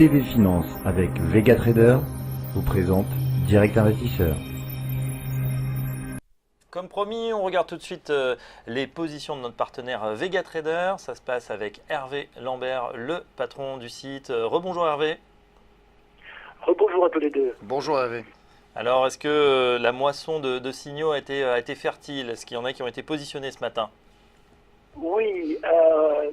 XTB Finance avec Vega Trader vous présente Direct Investisseur. Comme promis, on regarde tout de suite les positions de notre partenaire Vega Trader. Ça se passe avec Hervé Lambert, le patron du site. Rebonjour Hervé. Rebonjour à tous les deux. Bonjour Hervé. Alors, est-ce que la moisson de signaux a été fertile? Est-ce qu'il y en a qui ont été positionnés ce matin? Oui,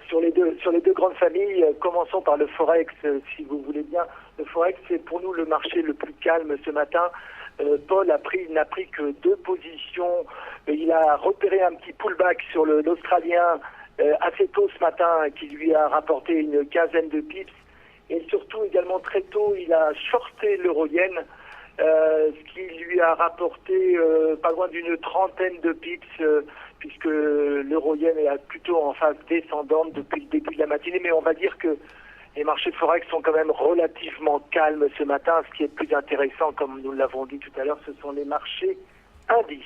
sur les deux grandes familles, commençons par le Forex, si vous voulez bien. Le Forex, c'est pour nous le marché le plus calme ce matin. Paul n'a pris que deux positions. Il a repéré un petit pullback sur l'Australien assez tôt ce matin qui lui a rapporté une quinzaine de pips. Et surtout également très tôt, il a shorté l'euro-yen, ce qui lui a rapporté pas loin d'une trentaine de pips, puisque l'euro-yen est plutôt en phase descendante depuis le début de la matinée. Mais on va dire que les marchés Forex sont quand même relativement calmes ce matin. Ce qui est plus intéressant, comme nous l'avons dit tout à l'heure, ce sont les marchés indices.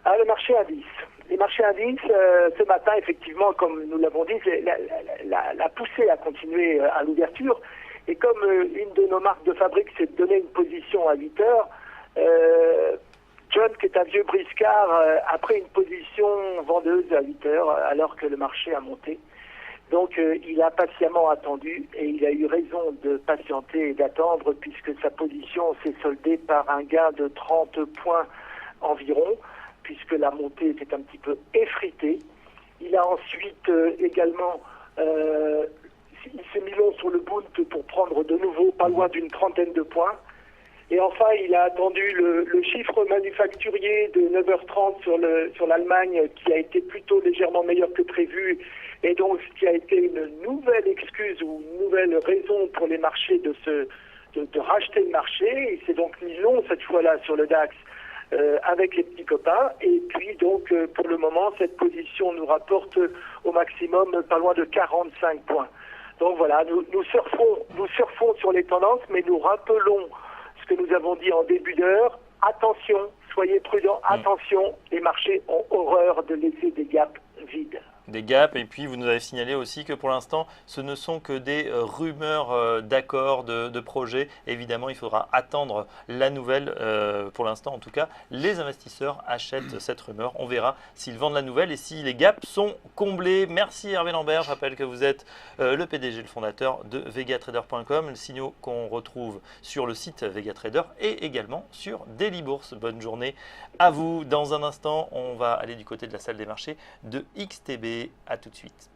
Ah, le marché indice. Les marchés indices, ce matin, effectivement, comme nous l'avons dit, la poussée a continué à l'ouverture. Et comme une de nos marques de fabrique, c'est de donner une position à 8 heures, John, qui est un vieux briscard, a pris une position vendeuse à 8 heures, alors que le marché a monté. Donc, il a patiemment attendu et il a eu raison de patienter et d'attendre, puisque sa position s'est soldée par un gain de 30 points environ, puisque la montée était un petit peu effritée. Il a ensuite également... il s'est mis long sur le Bund pour prendre de nouveau pas loin d'une trentaine de points. Et enfin, il a attendu le chiffre manufacturier de 9h30 sur l'Allemagne, qui a été plutôt légèrement meilleur que prévu, et donc ce qui a été une nouvelle excuse ou une nouvelle raison pour les marchés de racheter le marché. Il s'est donc mis long cette fois-là sur le DAX avec les petits copains. Et puis donc pour le moment, cette position nous rapporte au maximum pas loin de 45 points. Donc voilà, nous surfons sur les tendances, mais nous rappelons ce que nous avons dit en début d'heure. Attention, soyez prudents, attention, les marchés ont horreur de laisser des gaps vides. Des gaps, et puis vous nous avez signalé aussi que pour l'instant, ce ne sont que des rumeurs d'accords, de projets. Évidemment, il faudra attendre la nouvelle. Pour l'instant, en tout cas, les investisseurs achètent cette rumeur. On verra s'ils vendent la nouvelle et si les gaps sont comblés. Merci Hervé Lambert. Je rappelle que vous êtes le PDG, le fondateur de vegatrader.com, le signaux qu'on retrouve sur le site Vegatrader et également sur Daily Bourse. Bonne journée à vous. Dans un instant, on va aller du côté de la salle des marchés de XTB. À tout de suite.